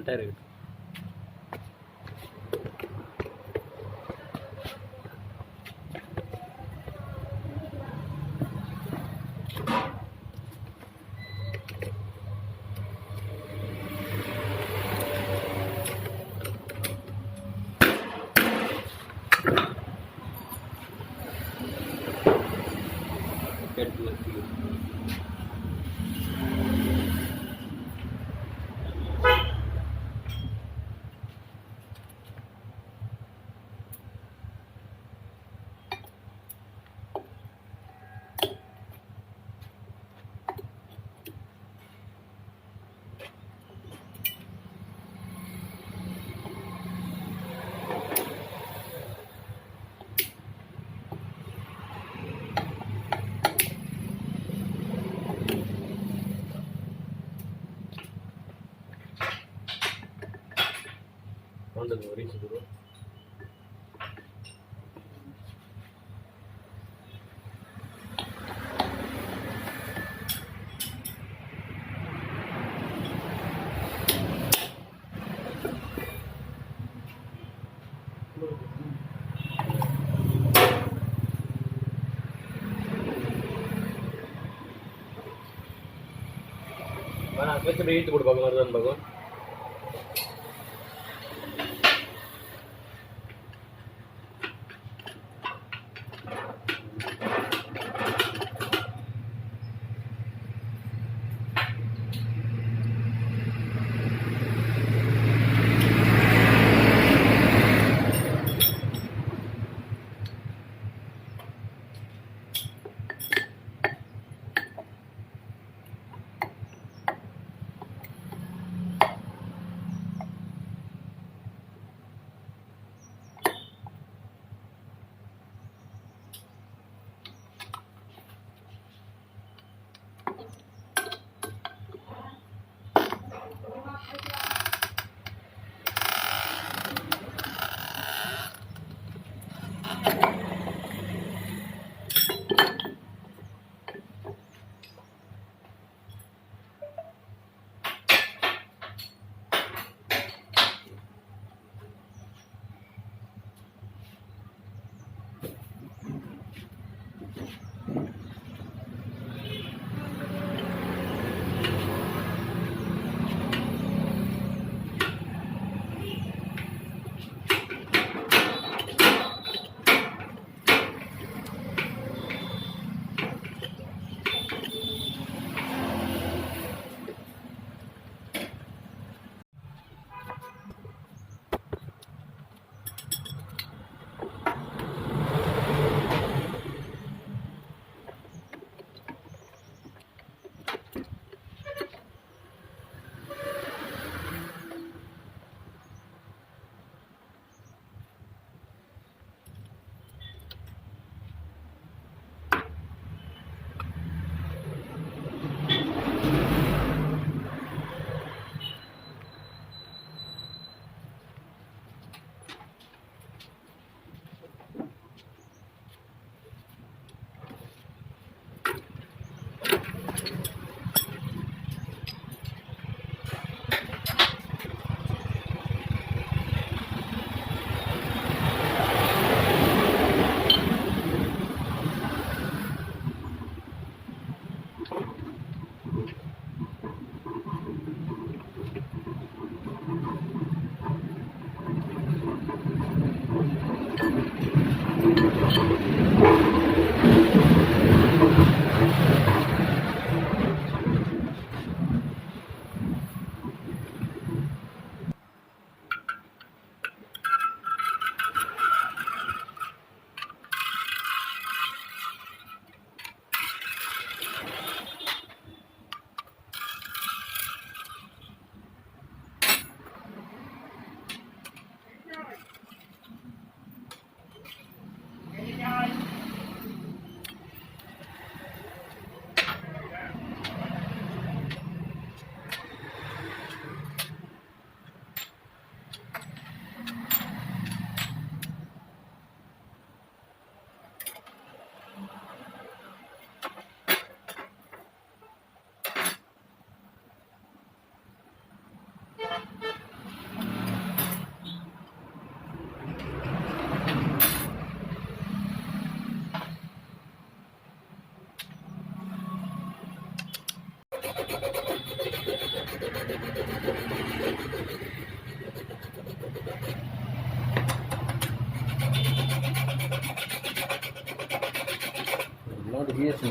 கரெக்டாக இருக்குது. Quando reach duro. Mana aku coba itu berbagai bagus. Guys. GST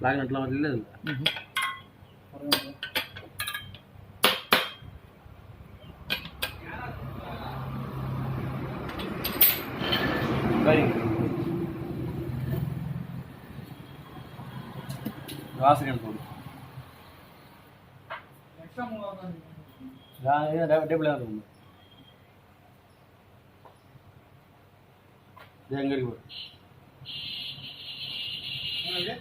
lock நட்லாம் வரல வாசகன் போடு டேபிள் இருக்கும் எங்க இருக்கு இல்லை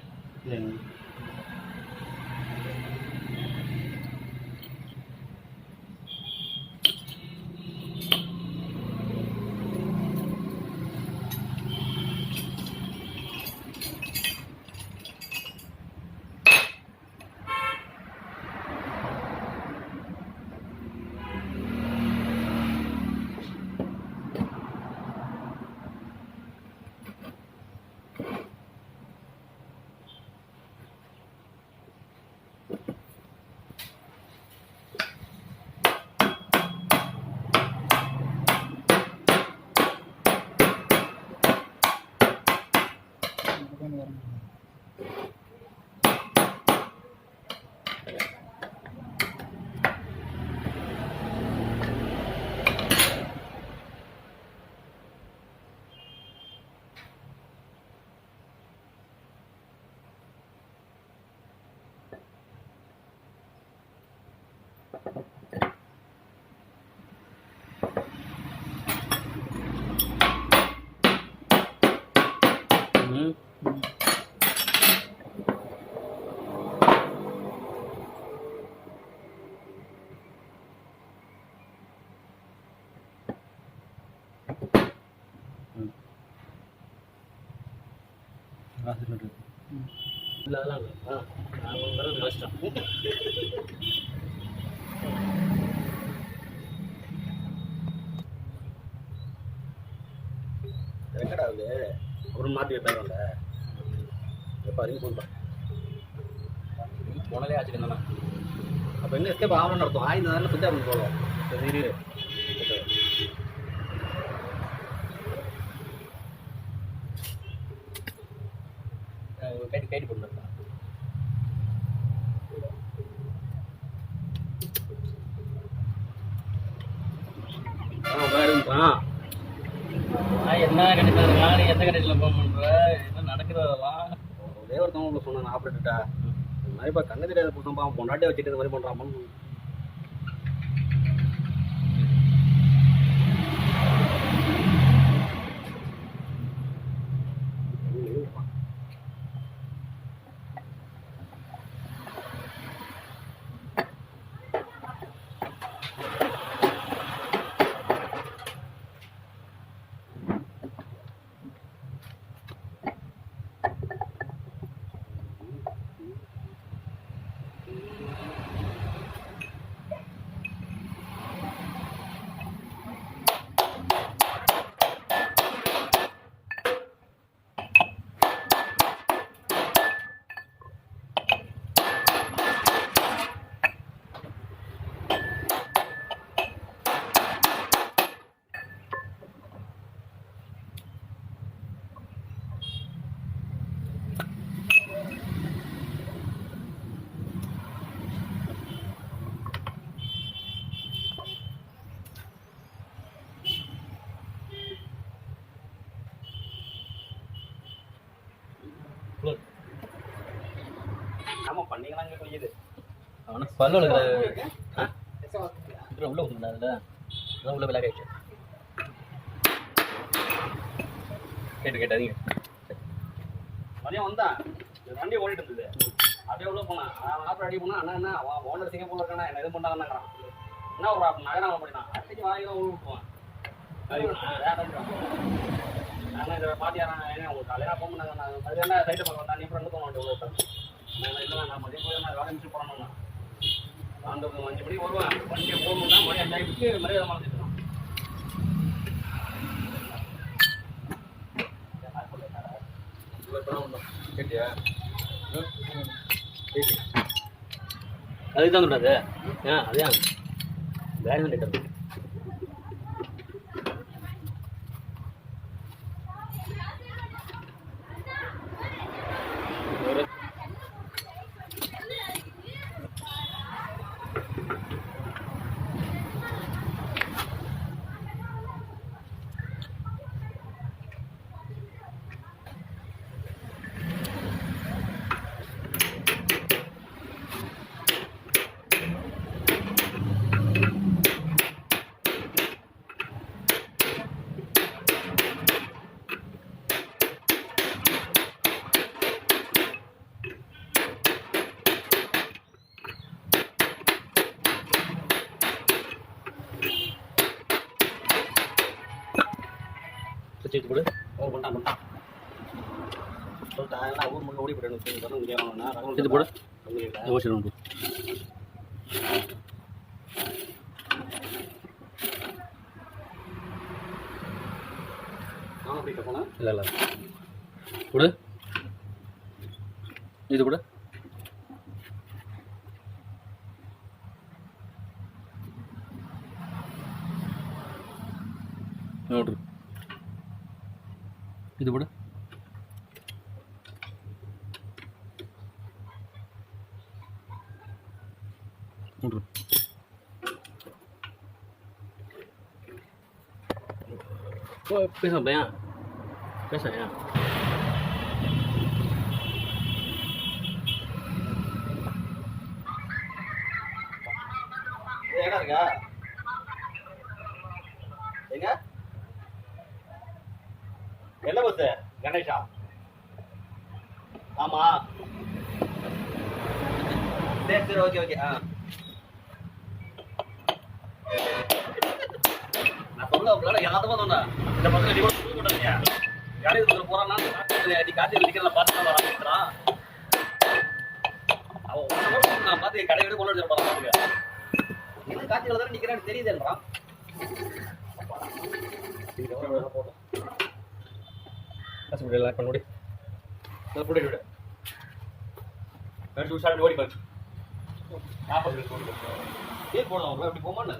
அதெல்லாம் இல்லை நான் வர்றது கஷ்டம் ரெக்கட் ஆகுது அப்புறம் மாற்றி வைப்பாங்கல்ல எப்போ அறிவு பண்ணுறேன் போனதே ஆச்சுக்கண்ணா அப்போ என்ன எஸ்கேப் ஆகணும்னு அர்த்தம் ஆயுத நேரம் சுற்றி அப்படின்னு போகலாம் சரி கைட்டு போட்டுருக்கா என்ன கிடைச்சாருங்களா நீ எந்த கடைசியில் ஃபோன் பண்ணுற என்ன நடக்கிறதெல்லாம் ஒரே ஒருத்தவங்க சொன்னாங்க ஆப்ரேட்டர்ட்டா இந்த மாதிரி இப்போ கண்ணு தெரியாத புத்தம்பா பொண்டாட்டியை வச்சுட்டு இந்த மாதிரி பண்ணுறாமான்னு ஆமா பண்ணிக்கலாம் இங்கே குடிக்குது அவனுக்கு பல்லு உள்ள ஊற்றுனால உள்ள விளையாட ஆயிடுச்சு கேட்டாதீங்க மதியம் வந்தான் வண்டி ஓடிட்டு இருந்தது அப்படியே உள்ள போனான் ஆப்பிள் அடி போனா அண்ணா ஓனர் சிங்கப்பூர்ல இருக்கானா என்ன எதுவும் பண்ணாங்கன்னாங்கிறான் என்ன ஒரு நகரம் அப்படின்னா அடிச்சு வாங்கிதான் ஊர் விட்டுவான் நான் இதை பாட்டியாரன் உங்களுக்கு காலையாக போக மாட்டாங்க நான் அது என்ன சைட்டை பார்க்க வந்தா நீ ஃப்ரெண்டு போக மாட்டேன் உள்ள நான் இல்லை நான் மதியம் போய் நான் வேலை மிச்சு போடணும்னா அந்த 5 மணிக்கு வருவேன் வண்டியை போகணும்னா மணி 5 ஆகிடுச்சு மரியாதை மாற்றிட்டுருக்கான் கேட்டியா அதுக்கு தான் சொல்றாது அதே வேறு கேட்டது வச்சுட்டு கூட பண்ணிட்டான் சொல்லிட்டேன் ஊர் முன்னே ஓடி போயிடணும் இது போட யோசனை உண்டு நானும் அப்படி போனேன் இல்லை கூட இது கூட ನೋಡ್ರಿ ಇದು ಬಿಡು ನೋಡ್ರಿ பேச பையன் பேச ஏடா இருக்கா எங்க என்ன பஸ் கணேஷா ஆமா சரி ஓகே நான் சொல்ல எல்லாத்துக்கும் சொன்னேன் இந்த பசங்க நீ கூட போட்டாங்க யாரையும் போறான்னா நீ காட்சி அடிக்கிறத பார்த்து வரான் அவன் நான் பார்த்து கடை விட கொண்டு வந்து பாத்துக்க என்ன காட்சிகளை தான் நிக்கிறேன்னு தெரியுதுன்றான் எல்லாம் பண்ணி விடு ஓடி பாரு போடலாம் அப்படி போமான்னு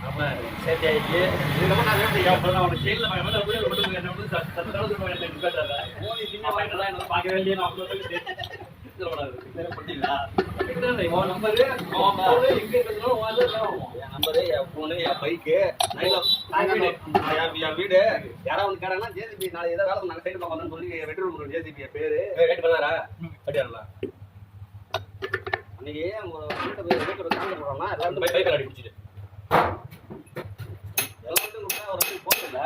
ஆமா சரி ஆயிடுச்சு பார்க்க வேண்டிய வீடு யாராவது கேட்டாங்கன்னா ஜேசிபி நாளை ஏதோ வேலை நாங்கள் சைடு பார்க்கணும்னு சொல்லி வெற்றி ஜேசிபி பேரு கேட்டு பண்ணாரா கட்டியாரா அன்னைக்கு வீட்டை போடுறோம்னா எல்லாரும் பைக் அடி பிடிச்சிட்டு எல்லாத்துக்கும் ஒரு போகல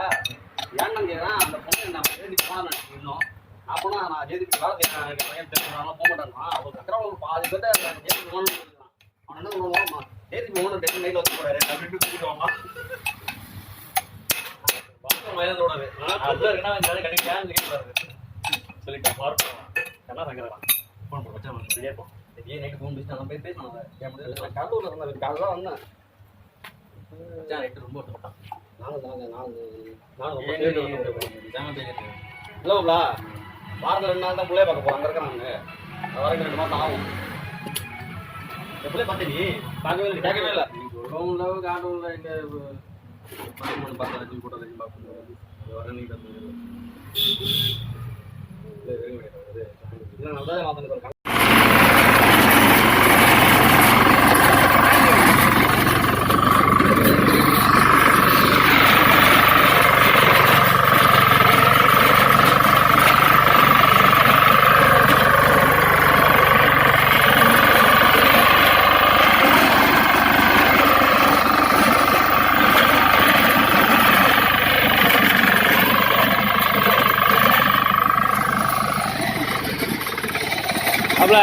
ஏன்னு கேட்குறேன் அந்த பொண்ணு நான் தேடி போனேன் இன்னும் அப்போனா நான் ஜேசிபி வேலை பையன் தெரிஞ்சுனாலும் போக மாட்டேன்னா அவர் கட்டுறவங்க ஒரு பாதி பேர்ட்ட ஜேசிபி ஓனர் அவன் என்ன பண்ணுவான் ஜேசிபி ஓனர் டெய்லி நைட் வந்து போறாரு அப்படின்னு கூட்டிட்டு வாமா வயதோட சொல்லிட்டேன் பார்ப்போம் என்ன சங்கரலாம் ஃபோன் பண்ண வச்சா கேட்போம் நைட்டு ஃபோன் பேசி நான் போய் பேசணும் கடலூர்ல இருந்தேன் காலையில் தான் வந்தேன் நைட்டு ரொம்ப ஒருத்தப்பட்டான் இல்லைங்களா வாரத்தில் 2 நாள் தான் பிள்ளைய பார்க்க போகிறோம் அங்கே இருக்கிறாங்க அது வரைக்கும் 2 மாதம் ஆகும் எப்படியே பார்த்தேன் நீ கேட்கவே இல்லை சொல்லுவோம்ல காட்டுவோம்ல எங்கே பார்த்து கூட்டம் பார்க்கணும் வர நீ இல்லை நல்லா மாற்றிட்டு அப்பல